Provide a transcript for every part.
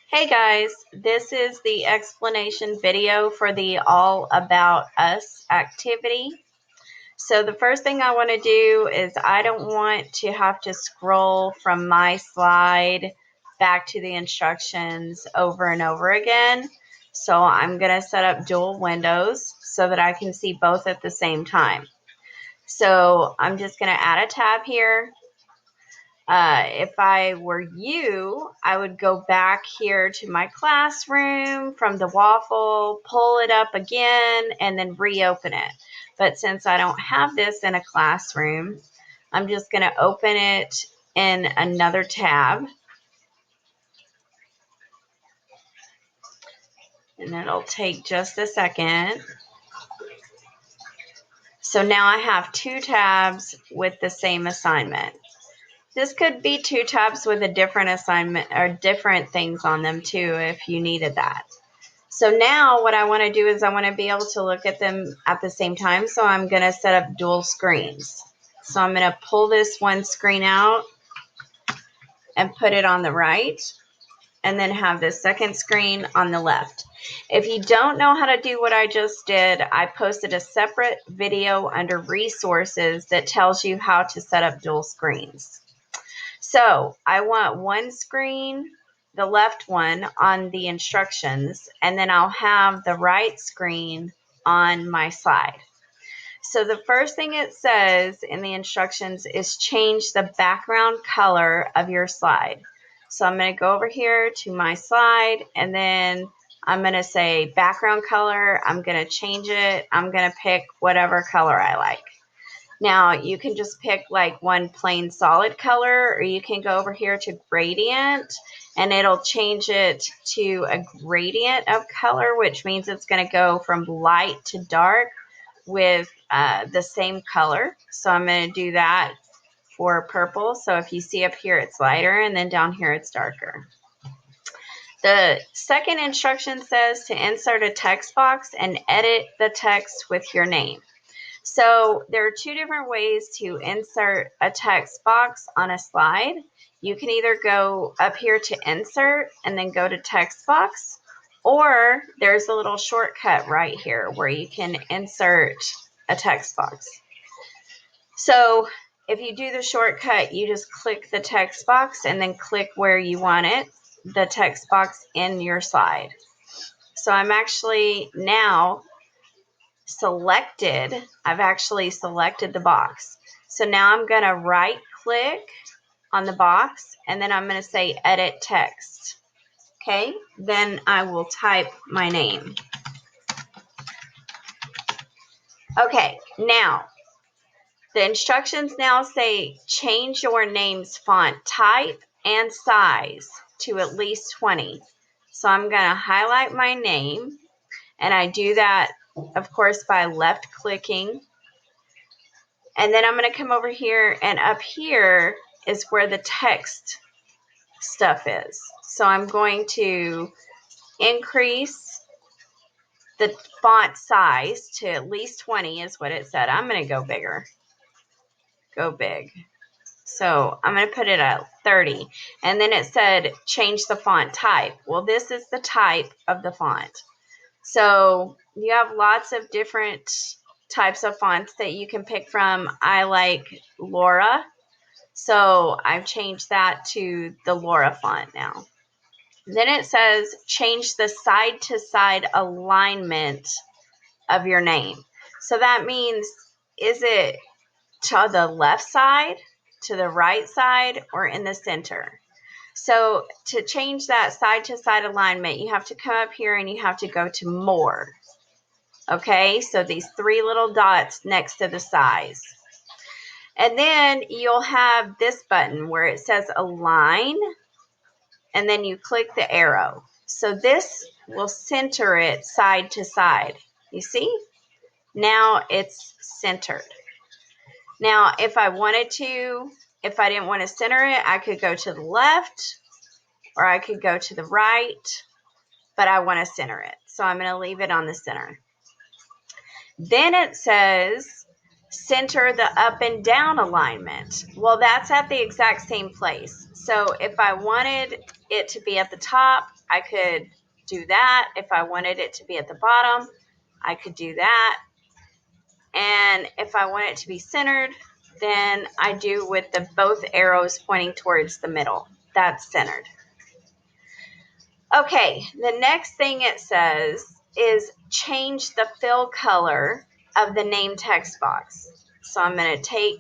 Hey guys, this is the explanation video for the All About Us activity. So the first thing I want to do is I don't want to have to scroll from my slide back to the instructions over and over again. So I'm going to set up dual windows so that I can see both at the same time. So I'm just going to add a tab here. If I were you, I would go back here to my classroom from the waffle, pull it up again, and then reopen it. But since I don't have this in a classroom, I'm just going to open it in another tab. And it'll take just a second. So now I have two tabs with the same assignment. This could be two tabs with a different assignment or different things on them too if you needed that. So now what I want to do is I want to be able to look at them at the same time. So I'm going to set up dual screens. So I'm going to pull this one screen out and put it on the right and then have the second screen on the left. If you don't know how to do what I just did, I posted a separate video under resources that tells you how to set up dual screens. So I want one screen, the left one, on the instructions, and then I'll have the right screen on my slide. So the first thing it says in the instructions is change the background color of your slide. So I'm going to go over here to my slide, and then I'm going to say background color. I'm going to change it. I'm going to pick whatever color I like. Now you can just pick like one plain solid color, or you can go over here to gradient and it'll change it to a gradient of color, which means it's going to go from light to dark with the same color. So I'm going to do that for purple. So if you see up here, it's lighter, and then down here, it's darker. The second instruction says to insert a text box and edit the text with your name. So there are two different ways to insert a text box on a slide. You can either go up here to insert and then go to text box, or there's a little shortcut right here where you can insert a text box. So if you do the shortcut, you just click the text box and then click where you want it, the text box in your slide. So I'm actually now I've actually selected the box. So now I'm going to right click on the box and then I'm going to say edit text. Okay, then I will type my name. Okay, now the instructions now say change your name's font type and size to at least 20. So I'm going to highlight my name, and I do that, of course, by left clicking. And then I'm going to come over here, and up here is where the text stuff is. So I'm going to increase the font size to at least 20 is what it said. I'm going to go bigger. Go big. So I'm going to put it at 30. And then it said change the font type. Well, this is the type of the font. So you have lots of different types of fonts that you can pick from. I like Laura, so I've changed that to the Laura font now. Then it says change the side-to-side alignment of your name. So that means, is it to the left side, to the right side, or in the center? So to change that side-to-side alignment, you have to come up here and you have to go to more. Okay, so these three little dots next to the size. And then you'll have this button where it says align, and then you click the arrow. So this will center it side to side. You see? Now it's centered. Now, if I didn't want to center it, I could go to the left or I could go to the right, but I want to center it. So I'm going to leave it on the center. Then it says center the up and down alignment. Well, that's at the exact same place. So if I wanted it to be at the top, I could do that. If I wanted it to be at the bottom, I could do that. And if I want it to be centered, then I do with the both arrows pointing towards the middle. That's centered. Okay, the next thing it says is change the fill color of the name text box. So I'm going to take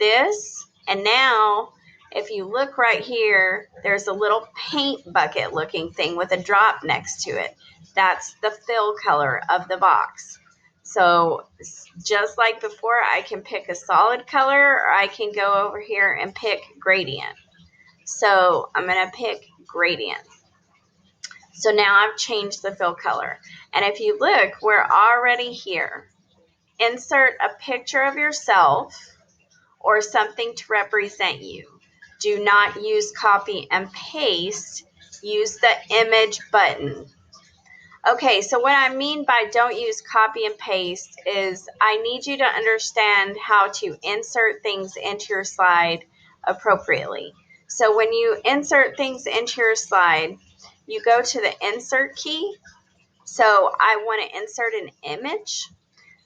this, and now if you look right here, there's a little paint bucket looking thing with a drop next to it. That's the fill color of the box. So just like before, I can pick a solid color, or I can go over here and pick gradient. So I'm going to pick gradient. So now I've changed the fill color. And if you look, we're already here. Insert a picture of yourself or something to represent you. Do not use copy and paste. Use the image button. Okay, so what I mean by don't use copy and paste is I need you to understand how to insert things into your slide appropriately. So when you insert things into your slide, you go to the insert key. So I want to insert an image.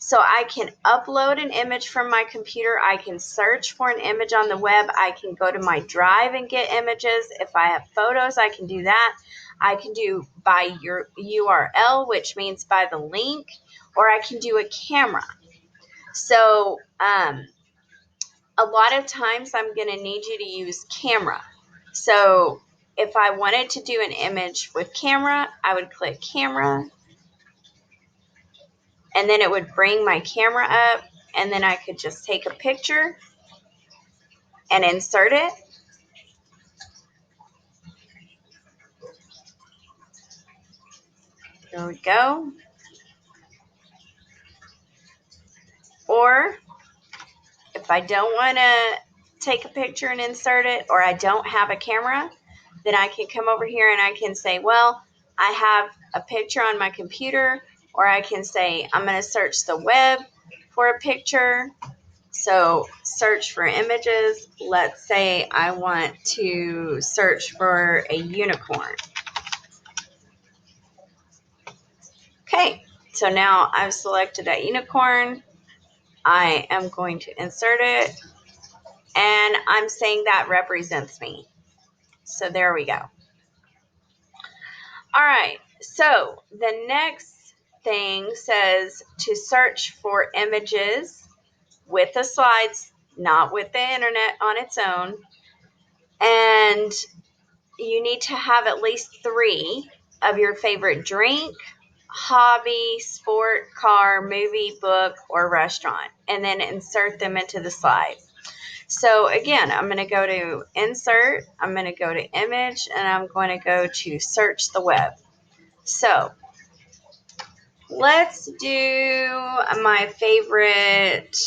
So I can upload an image from my computer. I can search for an image on the web. I can go to my drive and get images. If I have photos, I can do that. I can do by your URL, which means by the link, or I can do a camera. So a lot of times I'm going to need you to use camera. So if I wanted to do an image with camera, I would click camera, and then it would bring my camera up, and then I could just take a picture and insert it. There we go. Or if I don't want to take a picture and insert it, or I don't have a camera, then I can come over here and I can say, well, I have a picture on my computer, or I can say, I'm going to search the web for a picture. So search for images. Let's say I want to search for a unicorn. Okay, so now I've selected that unicorn. I am going to insert it, and I'm saying that represents me. So there we go. All right, so the next thing says to search for images with the slides, not with the internet on its own, and you need to have at least 3 of your favorite drink, hobby, sport, car, movie, book, or restaurant, and then insert them into the slide. So again, I'm going to go to insert, I'm going to go to image, and I'm going to go to search the web. So let's do my favorite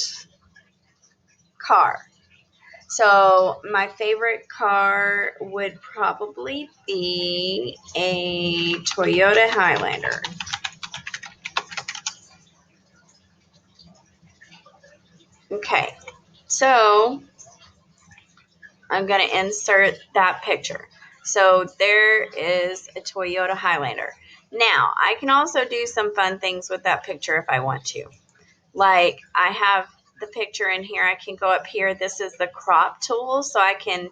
car. So my favorite car would probably be a Toyota Highlander. Okay, so I'm going to insert that picture. So there is a Toyota Highlander. Now, I can also do some fun things with that picture if I want to. Like, I have the picture in here. I can go up here. This is the crop tool, so I can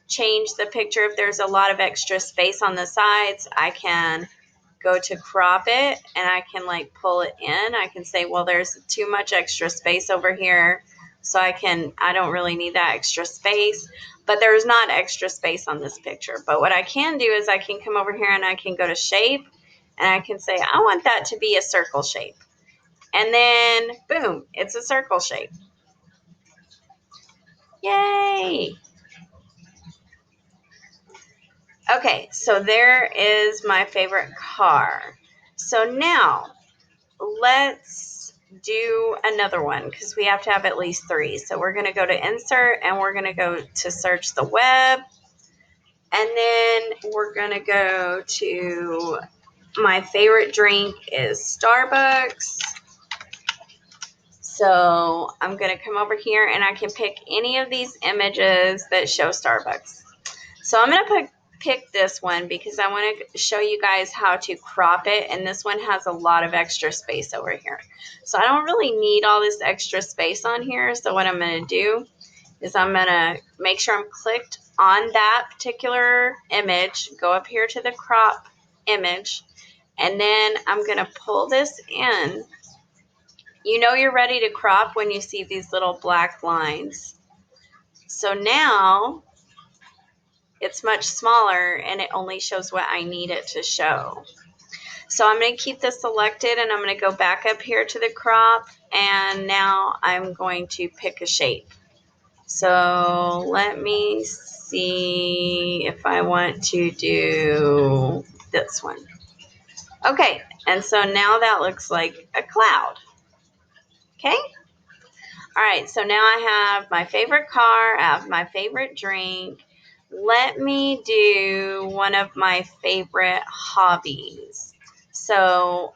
change the picture. If there's a lot of extra space on the sides, I can go to crop it, and I can like pull it in. I can say, well, there's too much extra space over here, so I don't really need that extra space, but there's not extra space on this picture. But what I can do is I can come over here and I can go to shape, and I can say, I want that to be a circle shape. And then, boom, it's a circle shape. Yay! Okay, so there is my favorite car. So now, let's do another one because we have to have at least 3. So we're going to go to insert, and we're going to go to search the web. And then we're going to go to my favorite drink is Starbucks. So I'm going to come over here, and I can pick any of these images that show Starbucks. So I'm going to picked this one because I want to show you guys how to crop it, and this one has a lot of extra space over here. So I don't really need all this extra space on here, so what I'm going to do is I'm going to make sure I'm clicked on that particular image, go up here to the crop image, and then I'm going to pull this in. You know you're ready to crop when you see these little black lines. So now it's much smaller and it only shows what I need it to show. So I'm going to keep this selected and I'm going to go back up here to the crop, and now I'm going to pick a shape. So let me see if I want to do this one. Okay, and so now that looks like a cloud. Okay? All right, so now I have my favorite car, I have my favorite drink. Let me do one of my favorite hobbies. So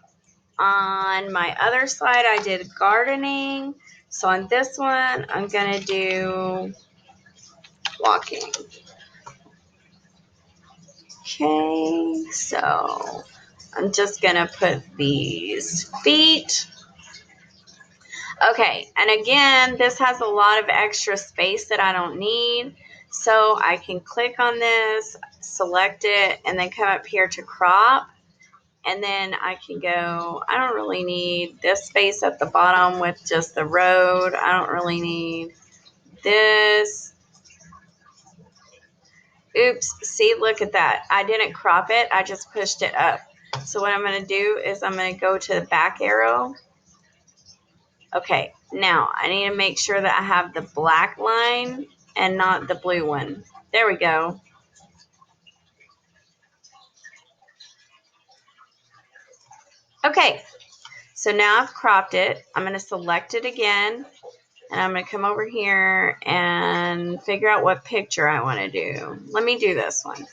on my other slide, I did gardening. So on this one, I'm going to do walking. Okay, so I'm just going to put these feet. Okay, and again, this has a lot of extra space that I don't need. So I can click on this, select it, and then come up here to crop. And then I can go, I don't really need this space at the bottom with just the road. I don't really need this. Oops, see, look at that. I didn't crop it, I just pushed it up. So what I'm going to do is I'm going to go to the back arrow. Okay, now I need to make sure that I have the black line and not the blue one. There we go. Okay, so now I've cropped it. I'm going to select it again, and I'm going to come over here and figure out what picture I want to do. Let me do this one.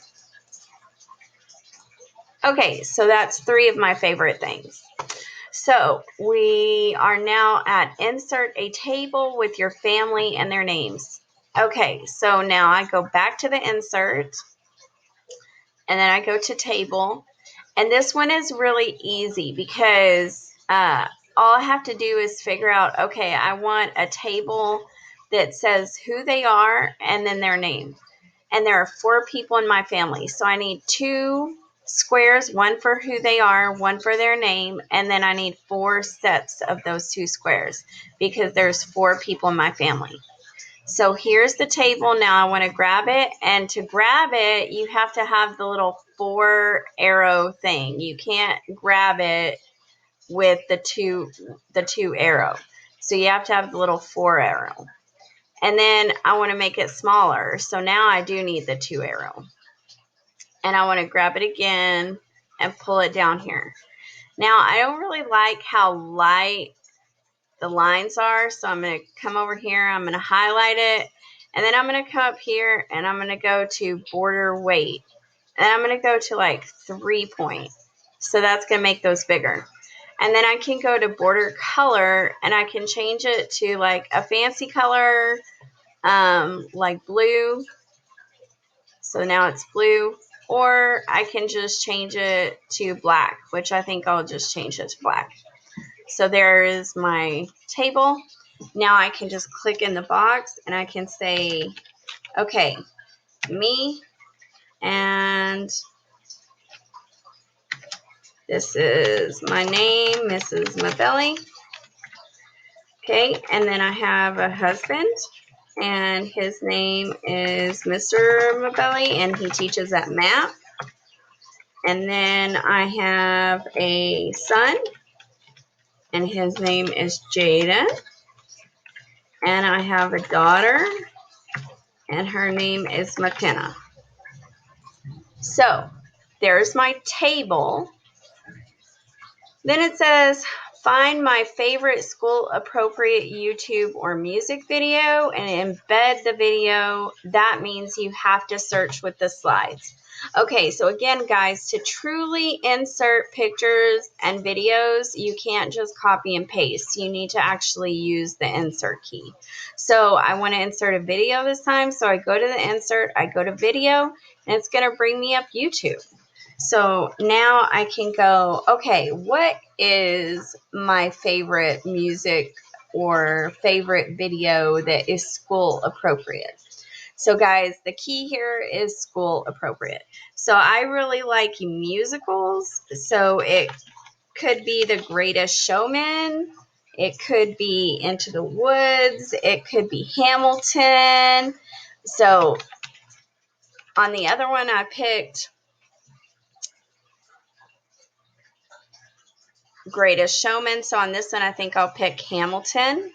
Okay, so that's 3 of my favorite things. So we are now at insert a table with your family and their names. Okay, so now I go back to the insert, and then I go to table. And this one is really easy because all I have to do is figure out, okay, I want a table that says who they are and then their name. And there are 4 people in my family. So I need 2 squares, one for who they are, one for their name, and then I need 4 sets of those 2 squares because there's 4 people in my family. So here's the table. Now I want to grab it, and to grab it, you have to have the little 4 arrow thing. You can't grab it with the two arrow. So you have to have the little 4 arrow. And then I want to make it smaller. So now I do need the 2 arrow. And I want to grab it again and pull it down here. Now I don't really like how light the lines are, so I'm going to come over here, I'm going to highlight it, and then I'm going to come up here and I'm going to go to border weight, and I'm going to go to like 3 point. So that's going to make those bigger. And then I can go to border color and I can change it to like a fancy color, like blue. So now it's blue, or I can just change it to black, which I think I'll just change it to black. So there is my table. Now I can just click in the box and I can say, okay, me, and this is my name, Mrs. Mabelli. Okay, and then I have a husband, and his name is Mr. Mabelli, and he teaches at math. And then I have a son, and his name is Jada. And I have a daughter, and her name is McKenna. So there's my table. Then it says, find my favorite school appropriate YouTube or music video and embed the video. That means you have to search with the slides. Okay, so again, guys, to truly insert pictures and videos, you can't just copy and paste. You need to actually use the insert key. So I want to insert a video this time. So I go to the insert, I go to video, and it's going to bring me up YouTube. So now I can go, okay, what is my favorite music or favorite video that is school appropriate? So guys, the key here is school appropriate. So I really like musicals. So it could be The Greatest Showman. It could be Into the Woods. It could be Hamilton. So on the other one, I picked Greatest Showman. So on this one, I think I'll pick Hamilton.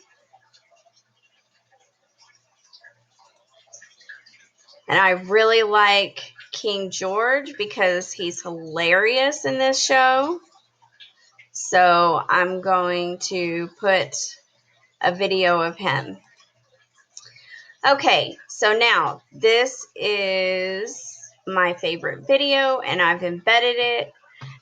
And I really like King George because he's hilarious in this show. So I'm going to put a video of him. Okay, so now this is my favorite video and I've embedded it.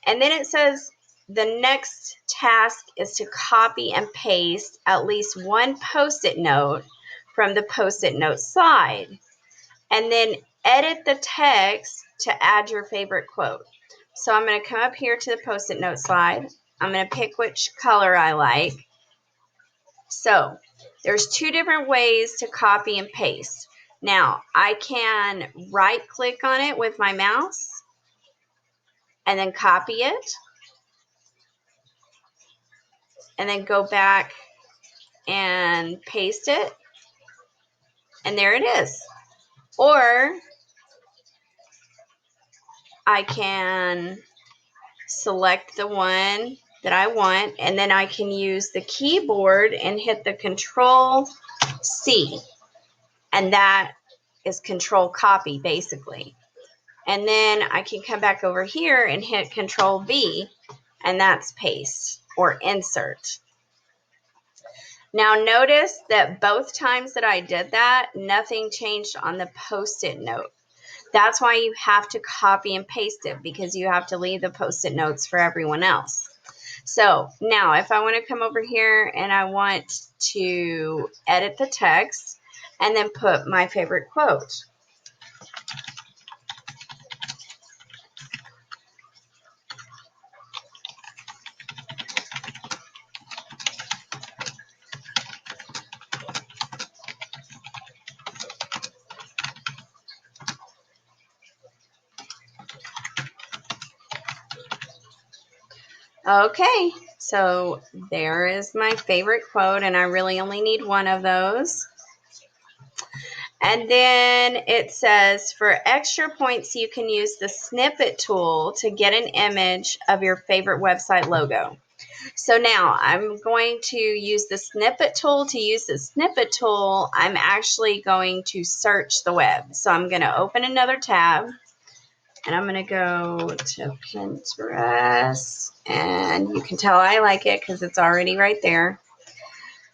And then it says the next task is to copy and paste at least one Post-it note from the Post-it note slide. And then edit the text to add your favorite quote. So I'm going to come up here to the Post-it note slide. I'm going to pick which color I like. So there's two different ways to copy and paste. Now, I can right-click on it with my mouse and then copy it. And then go back and paste it. And there it is. Or I can select the one that I want, and then I can use the keyboard and hit the Control C, and that is Control Copy basically. And then I can come back over here and hit Control V, and that's paste or insert. Now notice that both times that I did that, nothing changed on the Post-it note. That's why you have to copy and paste it, because you have to leave the Post-it notes for everyone else. So now if I want to come over here and I want to edit the text and then put my favorite quote. Okay, so there is my favorite quote, and I really only need one of those. And then it says, for extra points, you can use the snippet tool to get an image of your favorite website logo. So now I'm going to use the snippet tool. To use the snippet tool, I'm actually going to search the web. So I'm going to open another tab. And I'm going to go to Pinterest, and you can tell I like it because it's already right there.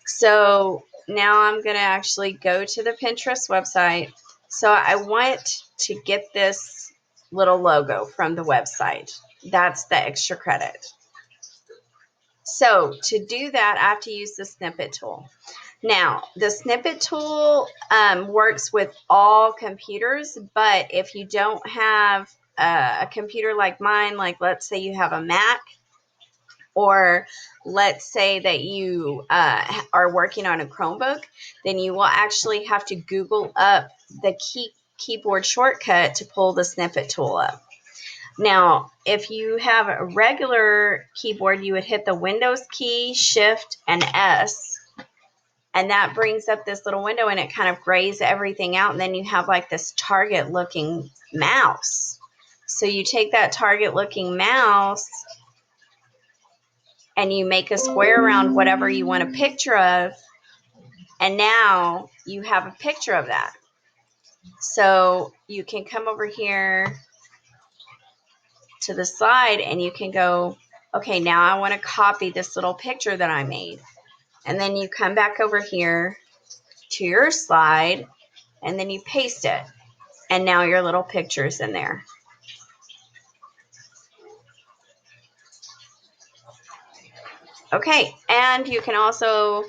So now I'm going to actually go to the Pinterest website. So I want to get this little logo from the website. That's the extra credit. So to do that, I have to use the snippet tool. Now, the snippet tool works with all computers, but if you don't have a computer like mine, like let's say you have a Mac, or let's say that you are working on a Chromebook, then you will actually have to Google up the keyboard shortcut to pull the snippet tool up. Now, if you have a regular keyboard, you would hit the Windows key, Shift, and S. And that brings up this little window, and it kind of grays everything out. And then you have like this target looking mouse. So you take that target looking mouse and you make a square around whatever you want a picture of. And now you have a picture of that. So you can come over here to the slide and you can go, okay, now I want to copy this little picture that I made. And then you come back over here to your slide and then you paste it. And now your little picture's in there. Okay, and you can also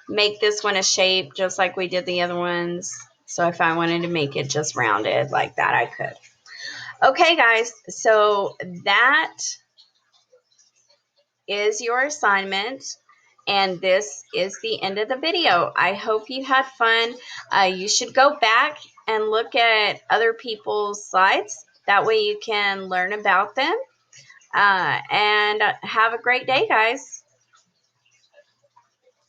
make this one a shape just like we did the other ones. So if I wanted to make it just rounded like that, I could. Okay, guys, so that is your assignment. And this is the end of the video. I hope you had fun. You should go back and look at other people's slides. That way you can learn about them. And have a great day, guys.